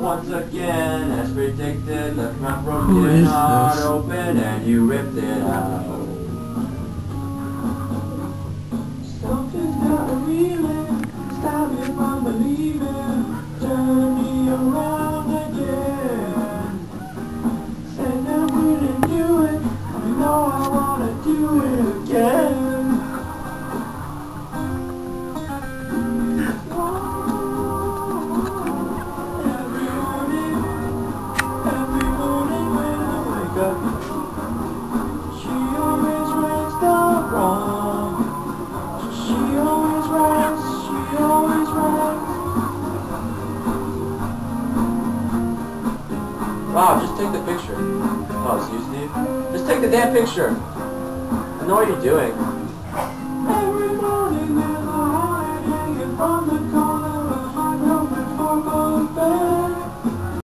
Once again, as predicted, left my Who broken is heart this? open and you ripped it out. Something's got a reeling, stop me from believing, turn me around again. Said I wouldn't do it, I know I wanna do it again. Every morning when I wake up, she always writes the wrong. She always writes, she always writes. Wow, just take the picture. Oh, it's you, Steve? Just take the damn picture. I know what you're doing. Every morning there's a heartache hanging from the car.